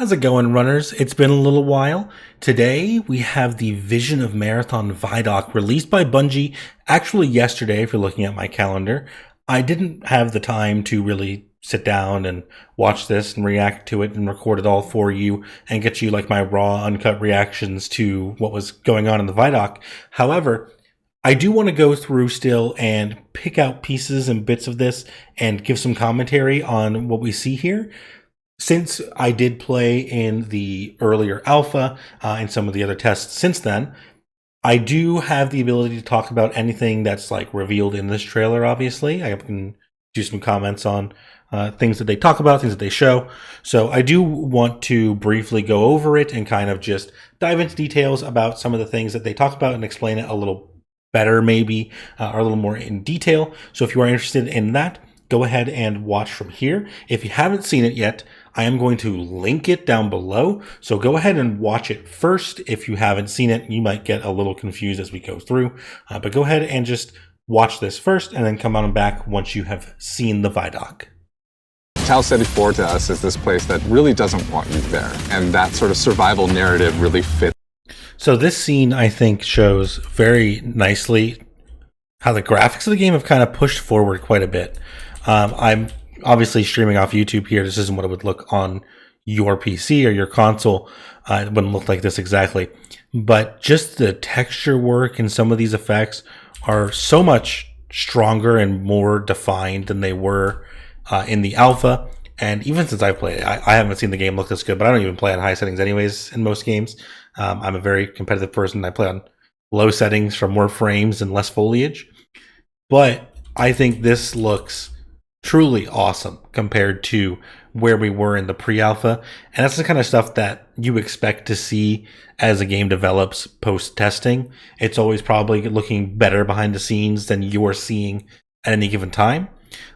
How's it going, runners? It's been a little while. Today, we have the Vision of Marathon Vidoc released by Bungie. Actually, yesterday, if you're looking at my calendar, I didn't have the time to really sit down and watch this and react to it and record it all for you and get you like my raw, uncut reactions to what was going on in the Vidoc. However, I do want to go through still and pick out pieces and bits of this and give some commentary on what we see here. Since I did play in the earlier alpha and some of the other tests since then, I do have the ability to talk about anything that's like revealed in this trailer. Obviously, I can do some comments on things that they talk about, things that they show. So I do want to briefly go over it and kind of just dive into details about some of the things that they talk about and explain it a little better, maybe, or a little more in detail. So if you are interested in that, go ahead and watch from here. If you haven't seen it yet, I am going to link it down below. So go ahead and watch it first. If you haven't seen it, you might get a little confused as we go through. But go ahead and just watch this first and then come on back once you have seen the Vidoc. Tal City 4 to us is this place that really doesn't want you there. And that sort of survival narrative really fits. So this scene, I think, shows very nicely how the graphics of the game have kind of pushed forward quite a bit. I'm obviously streaming off YouTube here. This isn't what it would look on your PC or your console. It wouldn't look like this exactly. But just the texture work and some of these effects are so much stronger and more defined than they were in the alpha. And even since I've played it, I haven't seen the game look this good, but I don't even play on high settings anyways in most games. I'm a very competitive person. I play on low settings for more frames and less foliage. But I think this looks truly awesome compared to where we were in the pre-alpha. And that's the kind of stuff that you expect to see as a game develops post-testing. It's always probably looking better behind the scenes than you're seeing at any given time.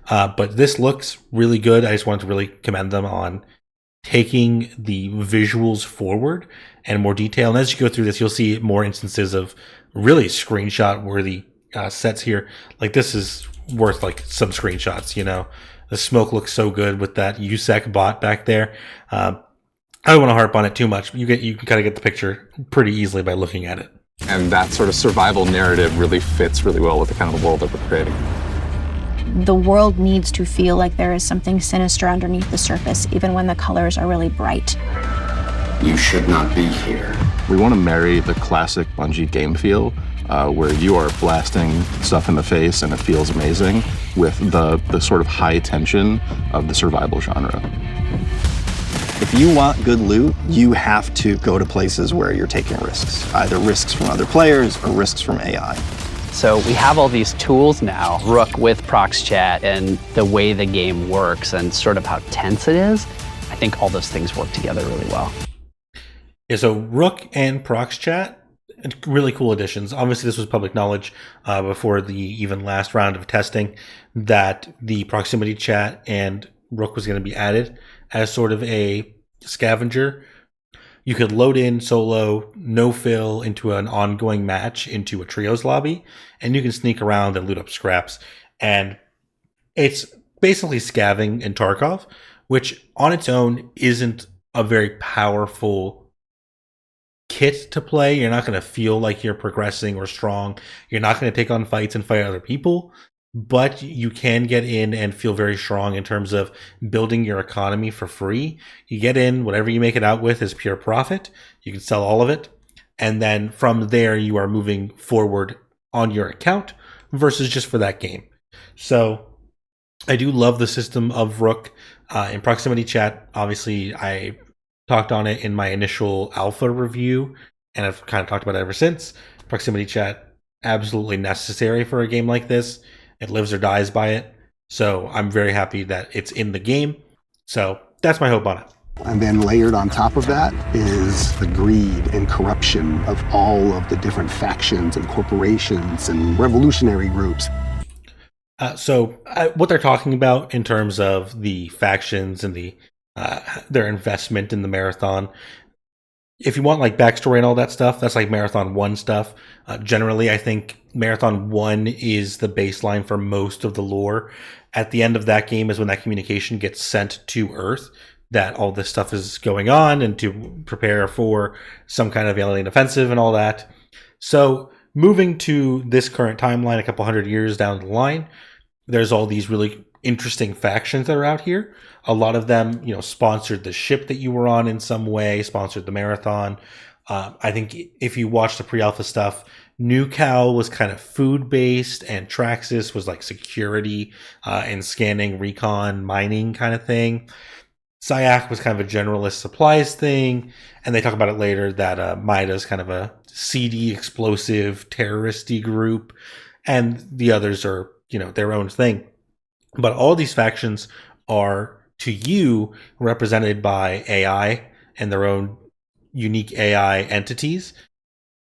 But this looks really good. I just wanted to really commend them on taking the visuals forward and more detail. And as you go through this, you'll see more instances of really screenshot-worthy sets here. Like this is worth like some screenshots, you know. The smoke looks so good with that USEC bot back there. I don't want to harp on it too much. You can kind of get the picture pretty easily by looking at it. And that sort of survival narrative really fits really well with the kind of world that we're creating. The world needs to feel like there is something sinister underneath the surface, even when the colors are really bright. You should not be here. We want to marry the classic Bungie game feel, where you are blasting stuff in the face and it feels amazing, with the sort of high tension of the survival genre. If you want good loot, you have to go to places where you're taking risks, either risks from other players or risks from AI. So we have all these tools now, Rook with Prox Chat and the way the game works and sort of how tense it is. I think all those things work together really well. Yeah, so Rook and Prox Chat, really cool additions. Obviously, this was public knowledge before the even last round of testing that the proximity chat and Rook was going to be added as sort of a scavenger. You could load in solo, no fill into an ongoing match into a trios lobby, and you can sneak around and loot up scraps. And it's basically scavving in Tarkov, which on its own isn't a very powerful kit to play. You're not going to feel like you're progressing or strong. You're not going to take on fights and fight other people, but you can get in and feel very strong in terms of building your economy for free. You get in, whatever you make it out with is pure profit. You can sell all of it. And then from there, you are moving forward on your account versus just for that game. So I do love the system of Rook in proximity chat. Obviously, I talked on it in my initial alpha review, and I've kind of talked about it ever since. Proximity chat, absolutely necessary for a game like this. It lives or dies by it. So I'm very happy that it's in the game. So that's my hope on it. And then layered on top of that is the greed and corruption of all of the different factions and corporations and revolutionary groups. What they're talking about in terms of the factions and their investment in the marathon, if you want like backstory and all that stuff, that's like Marathon 1 stuff. Generally, I think Marathon 1 is the baseline for most of the lore. At the end of that game is when that communication gets sent to Earth. that all this stuff is going on and to prepare for some kind of alien offensive and all that. So moving to this current timeline, a couple hundred years down the line, there's all these really interesting factions that are out here. A lot of them, sponsored the ship that you were on in some way, sponsored the marathon. I think if you watch the pre-alpha stuff, New Cal was kind of food-based, and Traxxas was like security and scanning, recon, mining kind of thing. Syak was kind of a generalist supplies thing, and they talk about it later that Mida's kind of a seedy, explosive, terroristy group, and the others are, their own thing. But all these factions are, to you, represented by AI and their own unique AI entities.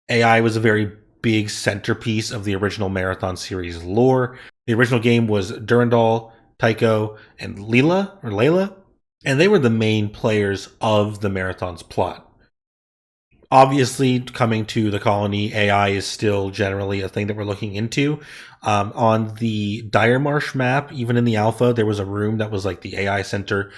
AI was a very big centerpiece of the original Marathon series lore. The original game was Durandal, Tycho, and Layla, and they were the main players of the Marathon's plot. Obviously, coming to the colony, AI is still generally a thing that we're looking into. On the Dire Marsh map, even in the alpha, there was a room that was like the AI center.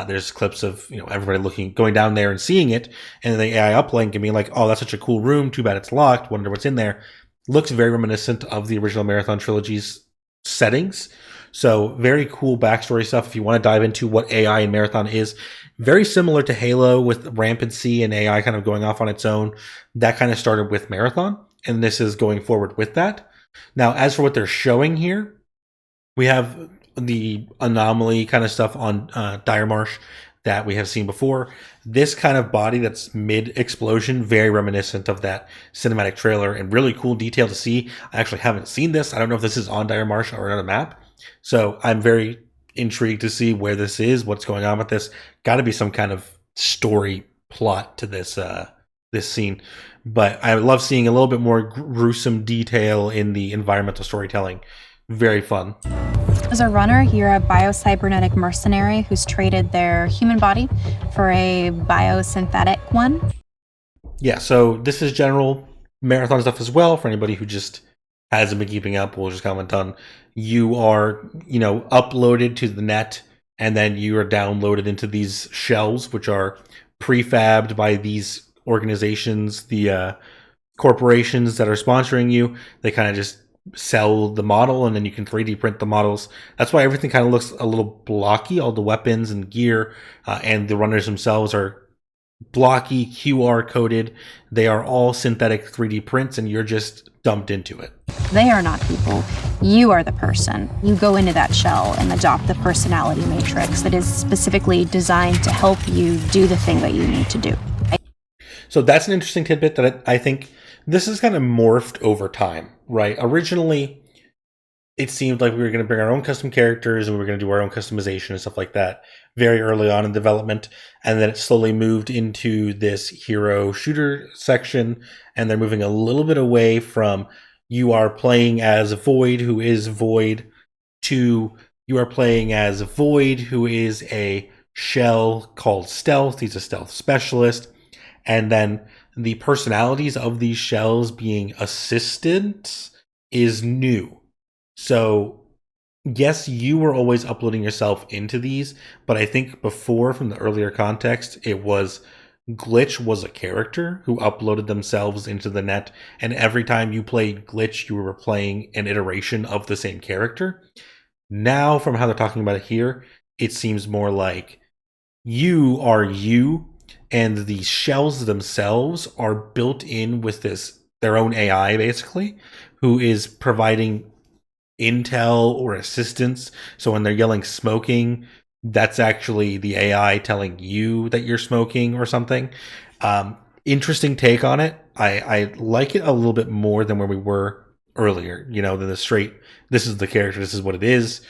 There's clips of everybody going down there and seeing it, and the AI uplink and being like, "Oh, that's such a cool room. Too bad it's locked. Wonder what's in there." Looks very reminiscent of the original Marathon trilogy's settings. So very cool backstory stuff. If you want to dive into what AI in Marathon is, very similar to Halo with rampancy and AI kind of going off on its own. That kind of started with Marathon, and this is going forward with that. Now, as for what they're showing here, we have the anomaly kind of stuff on Dire Marsh that we have seen before. This kind of body that's mid-explosion, very reminiscent of that cinematic trailer, and really cool detail to see. I actually haven't seen this. I don't know if this is on Dire Marsh or on a map. So I'm very intrigued to see where this is, what's going on with this. Got to be some kind of story plot to this this scene. But I love seeing a little bit more gruesome detail in the environmental storytelling. Very fun. As a runner, you're a biocybernetic mercenary who's traded their human body for a biosynthetic one. Yeah, so this is general Marathon stuff as well for anybody who just hasn't been keeping up. We'll just comment on, you are, uploaded to the net, and then you are downloaded into these shells, which are prefabbed by these organizations, the corporations that are sponsoring you. They kind of just sell the model, and then you can 3D print the models. That's why everything kind of looks a little blocky. All the weapons and gear and the runners themselves are blocky, QR coded. They are all synthetic 3D prints, and you're just dumped into it. They are not people. You are the person. You go into that shell and adopt the personality matrix that is specifically designed to help you do the thing that you need to do. So that's an interesting tidbit that I think this is kind of morphed over time, right? Originally, it seemed like we were going to bring our own custom characters and we were going to do our own customization and stuff like that very early on in development. And then it slowly moved into this hero shooter section. And they're moving a little bit away from you are playing as Void, who is Void, to you are playing as Void, who is a shell called Stealth. He's a stealth specialist. And then the personalities of these shells being assistants is new. So yes, you were always uploading yourself into these, but I think before, from the earlier context, it was Glitch was a character who uploaded themselves into the net, and every time you played Glitch, you were playing an iteration of the same character. Now, from how they're talking about it here, it seems more like you are you, and the shells themselves are built in with their own AI, basically, who is providing intel or assistance. So when they're yelling smoking, that's actually the AI telling you that you're smoking or something. Interesting take on it. I like it a little bit more than where we were earlier, than the straight, this is the character, this is what it is.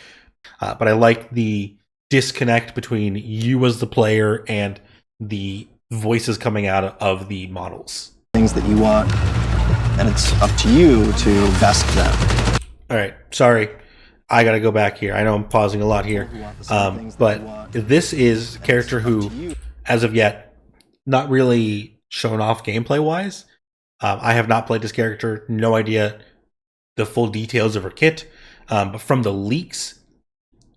But I like the disconnect between you as the player and the voices coming out of the models. Things that you want, and it's up to you to vest them. All right, sorry. I got to go back here. I know I'm pausing a lot here. But this is a character who, as of yet, not really shown off gameplay-wise. I have not played this character. No idea the full details of her kit. But from the leaks,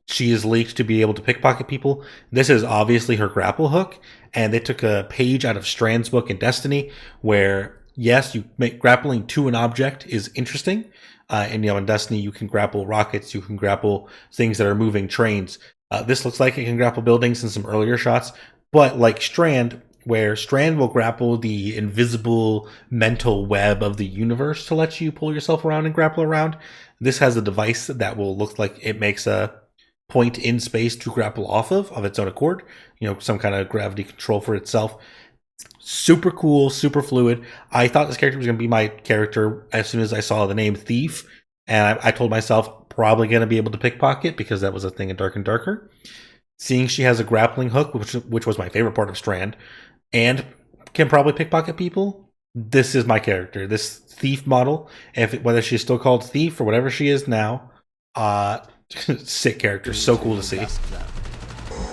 she is leaked to be able to pickpocket people. This is obviously her grapple hook, and they took a page out of Strand's book in Destiny, where yes, you make grappling to an object is interesting. And in Destiny, you can grapple rockets, you can grapple things that are moving trains. This looks like it can grapple buildings in some earlier shots, but like Strand, where Strand will grapple the invisible mental web of the universe to let you pull yourself around and grapple around. This has a device that will look like it makes a point in space to grapple off of its own accord, some kind of gravity control for itself. Super cool, super fluid. I thought this character was going to be my character as soon as I saw the name Thief, and I told myself probably going to be able to pickpocket because that was a thing in Dark and Darker. Seeing she has a grappling hook, which was my favorite part of Strand, and can probably pickpocket people, this is my character. This Thief model, whether she's still called Thief or whatever she is now, sick character, so cool to see.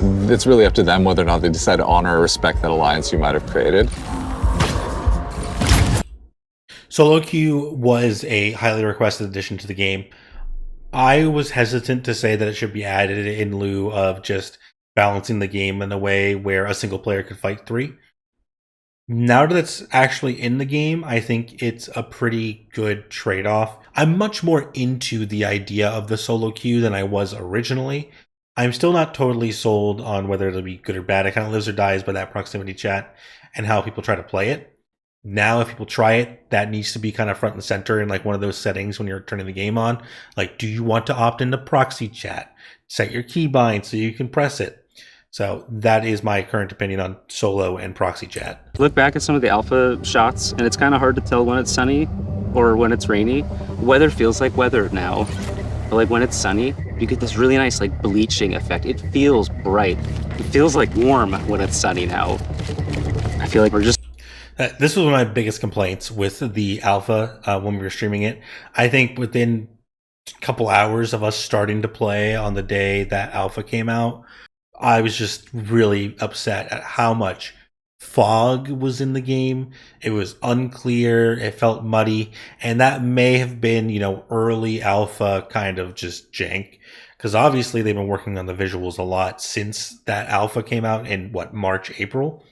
It's really up to them whether or not they decide to honor or respect that alliance you might have created. Solo queue was a highly requested addition to the game. I was hesitant to say that it should be added in lieu of just balancing the game in a way where a single player could fight 3. Now that it's actually in the game, I think it's a pretty good trade-off. I'm much more into the idea of the solo queue than I was originally. I'm still not totally sold on whether it'll be good or bad. It kind of lives or dies by that proximity chat and how people try to play it. Now, if people try it, that needs to be kind of front and center in like one of those settings when you're turning the game on. Like, do you want to opt into proxy chat? Set your keybind so you can press it. So that is my current opinion on solo and proxy chat. Look back at some of the alpha shots, and it's kind of hard to tell when it's sunny or when it's rainy. Weather feels like weather now. But like when it's sunny, you get this really nice like bleaching effect. It feels bright. It feels like warm when it's sunny now. I feel like we're just... This was one of my biggest complaints with the alpha when we were streaming it. I think within a couple hours of us starting to play on the day that alpha came out, I was just really upset at how much fog was in the game. It was unclear, it felt muddy, and that may have been, early alpha kind of just jank, because obviously they've been working on the visuals a lot since that alpha came out in March, April.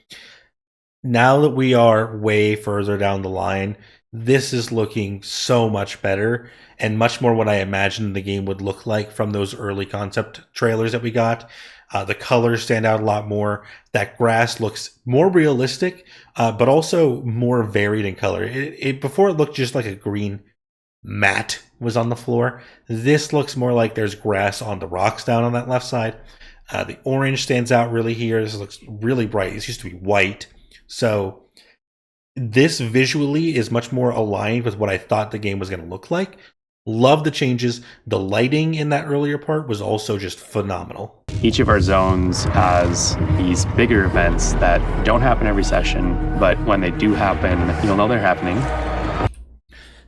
Now that we are way further down the line, this is looking so much better and much more what I imagined the game would look like from those early concept trailers that we got. The colors stand out a lot more. That grass looks more realistic, but also more varied in color. Before it looked just like a green mat was on the floor. This looks more like there's grass on the rocks down on that left side. The orange stands out really here. This looks really bright. This used to be white. So this visually is much more aligned with what I thought the game was going to look like. Love the changes. The lighting in that earlier part was also just phenomenal. Each of our zones has these bigger events that don't happen every session, but when they do happen, you'll know they're happening.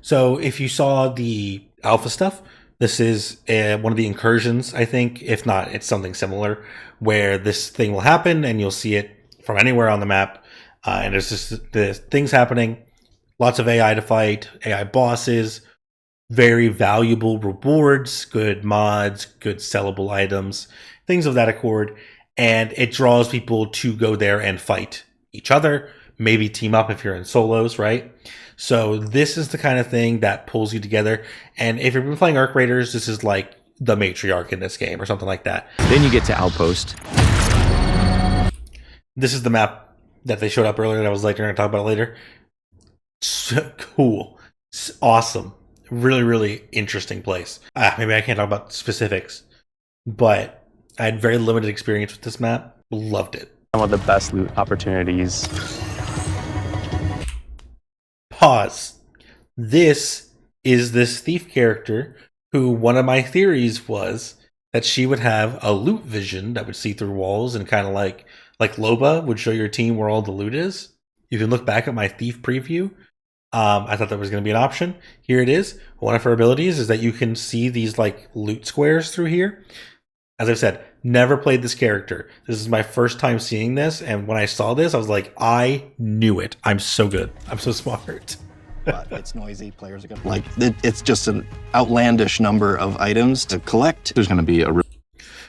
So if you saw the alpha stuff, this is one of the incursions, I think. If not, it's something similar where this thing will happen and you'll see it from anywhere on the map. And there's things happening, lots of AI to fight, AI bosses, very valuable rewards, good mods, good sellable items, things of that accord. And it draws people to go there and fight each other, maybe team up if you're in solos, right? So this is the kind of thing that pulls you together. And if you've been playing Arc Raiders, this is like the matriarch in this game or something like that. Then you get to Outpost. This is the map that they showed up earlier that I was like, they're going to talk about it later. So cool. It's awesome. Really, really interesting place. Maybe I can't talk about specifics, but I had very limited experience with this map. Loved it. Some of the best loot opportunities. Pause. This is this thief character who one of my theories was that she would have a loot vision that would see through walls and kind of like Loba would show your team where all the loot is. You can look back at my thief preview. I thought that was going to be an option. Here it is. One of her abilities is that you can see these like loot squares through here. As I've said, never played this character. This is my first time seeing this. And when I saw this, I was like, I knew it. I'm so good. I'm so smart. But it's noisy. Players are going to it's just an outlandish number of items to collect. There's going to be a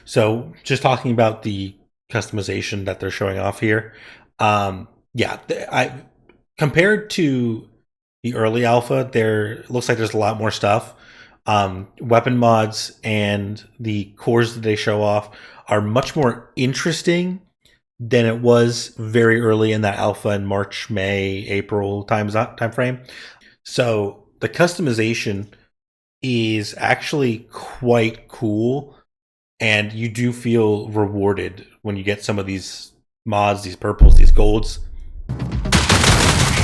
So just talking about the customization that they're showing off here, I compared to the early alpha, there looks like there's a lot more stuff. Weapon mods and the cores that they show off are much more interesting than it was very early in that alpha in March, May, April time frame. So the customization is actually quite cool, and you do feel rewarded when you get some of these mods, these purples, these golds.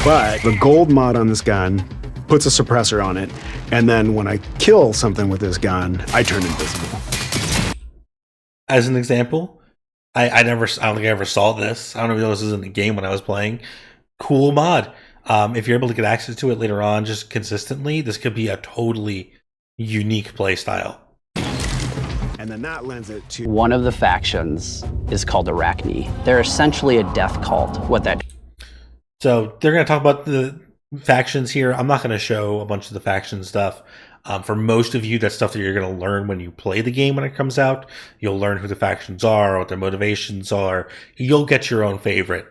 But the gold mod on this gun puts a suppressor on it, and then when I kill something with this gun, I turn invisible. As an example, I don't think I ever saw this. I don't even know if this was in the game when I was playing. Cool mod. If you're able to get access to it later on, just consistently, this could be a totally unique play style. And then that lends it to... One of the factions is called Arachne. They're essentially a death cult. So they're going to talk about the factions here. I'm not going to show a bunch of the faction stuff. For most of you, that's stuff that you're going to learn when you play the game when it comes out. You'll learn who the factions are, what their motivations are. You'll get your own favorite,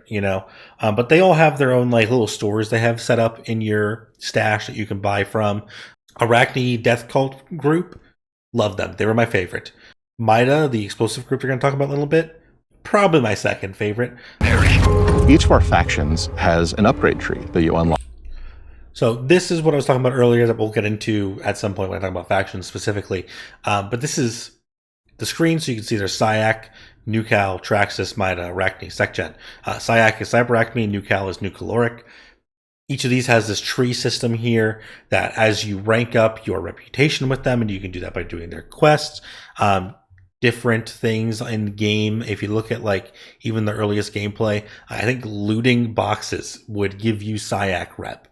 But they all have their own little stores they have set up in your stash that you can buy from. Arachne Death Cult group, love them. They were my favorite. Mida, the explosive group they're going to talk about in a little bit, probably my second favorite. Each of our factions has an upgrade tree that you unlock. So this is what I was talking about earlier that we'll get into at some point when I talk about factions specifically. But this is the screen, so you can see there's Syak, Nucal, Traxxas, Mida, Arachne, Secgen. Syak is Cyberarachne, Nucal is Nucaloric. Each of these has this tree system here that as you rank up your reputation with them, and you can do that by doing their quests, different things in the game. If you look at even the earliest gameplay, I think looting boxes would give you Syak rep.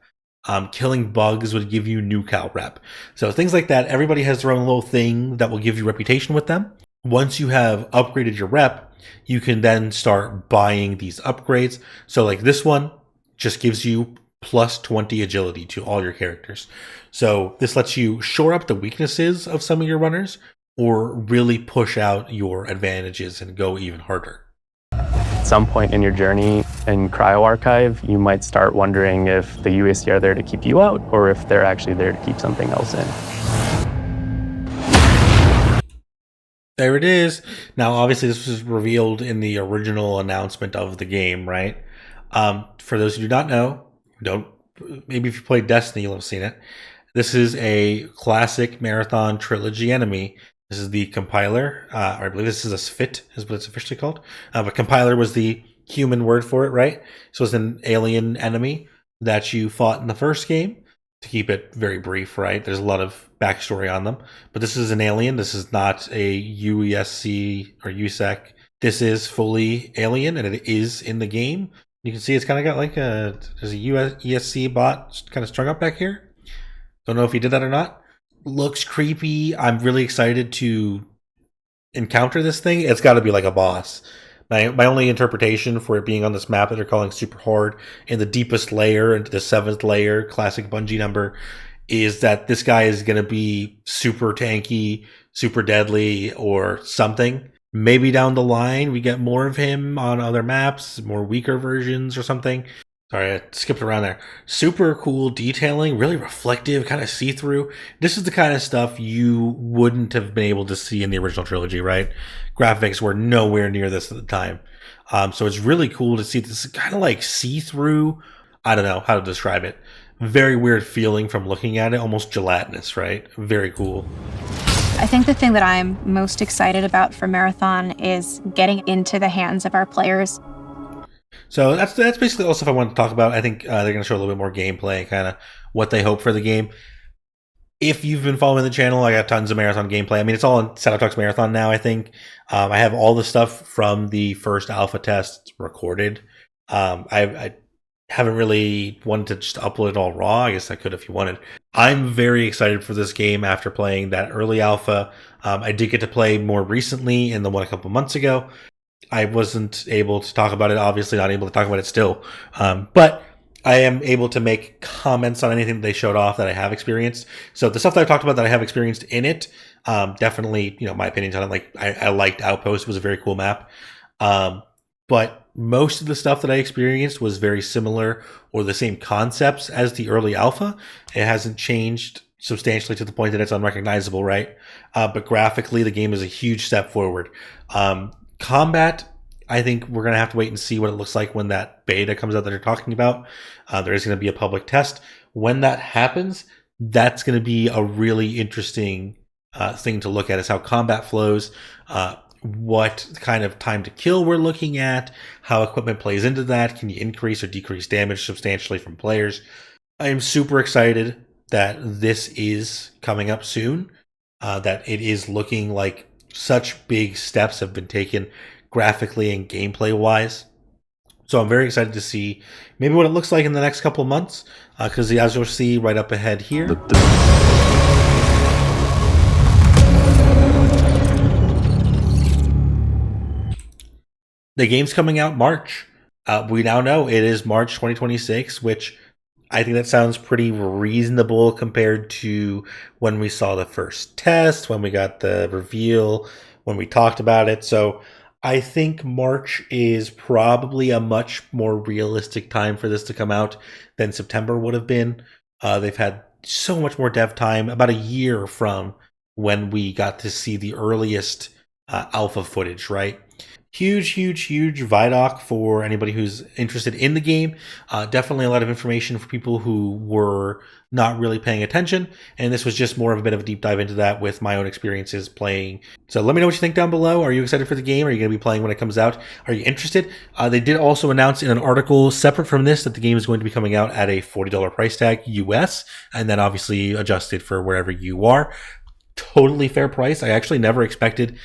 Killing bugs would give you Nucal rep. So things like that, everybody has their own little thing that will give you reputation with them. Once you have upgraded your rep, you can then start buying these upgrades. So this one just gives you plus 20 agility to all your characters. So this lets you shore up the weaknesses of some of your runners or really push out your advantages and go even harder. At some point in your journey in Cryo Archive, you might start wondering if the UAC are there to keep you out or if they're actually there to keep something else in. There it is. Now, obviously, this was revealed in the original announcement of the game, right? For those who do not know, maybe if you played Destiny, you'll have seen it. This is a classic Marathon trilogy enemy. This is the compiler. Or I believe this is a Sphit, is what it's officially called. But compiler was the human word for it, right? So it's an alien enemy that you fought in the first game. To keep it very brief, right? There's a lot of backstory on them. But this is an alien. This is not a UESC or USEC. This is fully alien, and it is in the game. You can see it's kind of got there's a ESC bot kind of strung up back here. Don't know if he did that or not. Looks creepy. I'm really excited to encounter this thing. It's got to be like a boss. My only interpretation for it being on this map that they're calling super hard in the deepest layer, into the 7th layer, classic Bungie number, is that this guy is going to be super tanky, super deadly, or something. Maybe down the line we get more of him on other maps, more weaker versions or something. Sorry, I skipped around there. Super cool detailing, really reflective, kind of see-through. This is the kind of stuff you wouldn't have been able to see in the original trilogy, right? Graphics were nowhere near this at the time. So it's really cool to see this kind of see-through. I don't know how to describe it. Very weird feeling from looking at it, almost gelatinous, right? Very cool. I think the thing that I'm most excited about for Marathon is getting into the hands of our players. So that's basically all the stuff I wanted to talk about. I think they're going to show a little bit more gameplay, kind of what they hope for the game. If you've been following the channel, I got tons of Marathon gameplay. I mean, it's all in Setup Talks Marathon now, I think. I have all the stuff from the first alpha test recorded. I haven't really wanted to just upload it all raw. I guess I could if you wanted. I'm very excited for this game after playing that early alpha. I did get to play more recently in the one a couple months ago. I wasn't able to talk about it, obviously not able to talk about it still. But I am able to make comments on anything that they showed off that I have experienced. So the stuff that I talked about that I have experienced in it, definitely, my opinions on it. Like I liked Outpost; it was a very cool map. But most of the stuff that I experienced was very similar or the same concepts as the early alpha. It hasn't changed substantially to the point that it's unrecognizable, right? But graphically, the game is a huge step forward. Combat, I think we're going to have to wait and see what it looks like when that beta comes out that you're talking about. There is going to be a public test. When that happens, that's going to be a really interesting thing to look at, is how combat flows, what kind of time to kill we're looking at, how equipment plays into that. Can you increase or decrease damage substantially from players? I am super excited that this is coming up soon, that it is looking like such big steps have been taken graphically and gameplay wise. So I'm very excited to see maybe what it looks like in the next couple of months, because as you'll see right up ahead here, the game's coming out March. We now know it is March 2026, which I think that sounds pretty reasonable compared to when we saw the first test, when we got the reveal, when we talked about it. So I think March is probably a much more realistic time for this to come out than September would have been. They've had so much more dev time, about a year from when we got to see the earliest alpha footage, right? Huge Vidoc for anybody who's interested in the game. Definitely a lot of information for people who were not really paying attention. And this was just more of a bit of a deep dive into that with my own experiences playing. So let me know what you think down below. Are you excited for the game? Are you going to be playing when it comes out? Are you interested? They did also announce in an article separate from this that the game is going to be coming out at a $40 price tag US, and then obviously adjusted for wherever you are. Totally fair price. I actually never expected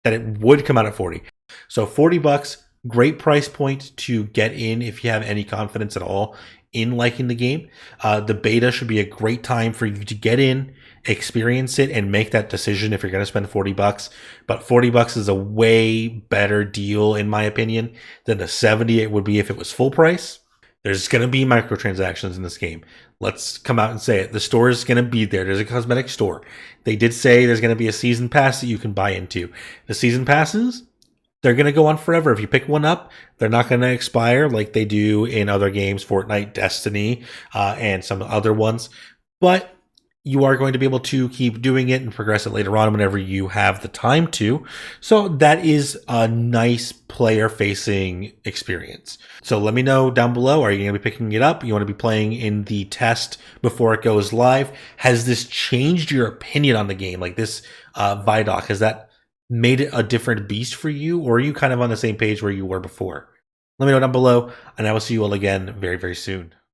that it would come out at 40. So $40, great price point to get in if you have any confidence at all in liking the game. The beta should be a great time for you to get in, experience it, and make that decision if you're going to spend $40. But $40 is a way better deal, in my opinion, than the 70 it would be if it was full price. There's going to be microtransactions in this game. Let's come out and say it. The store is going to be there. There's a cosmetic store. They did say there's going to be a season pass that you can buy into. The season passes, they're going to go on forever. If you pick one up, they're not going to expire like they do in other games, Fortnite, Destiny, and some other ones. But you are going to be able to keep doing it and progress it later on whenever you have the time to. So that is a nice player-facing experience. So let me know down below, are you going to be picking it up? You want to be playing in the test before it goes live? Has this changed your opinion on the game? Like this Vidoc, has that made it a different beast for you? Or are you kind of on the same page where you were before? Let me know down below, and I will see you all again very, very soon.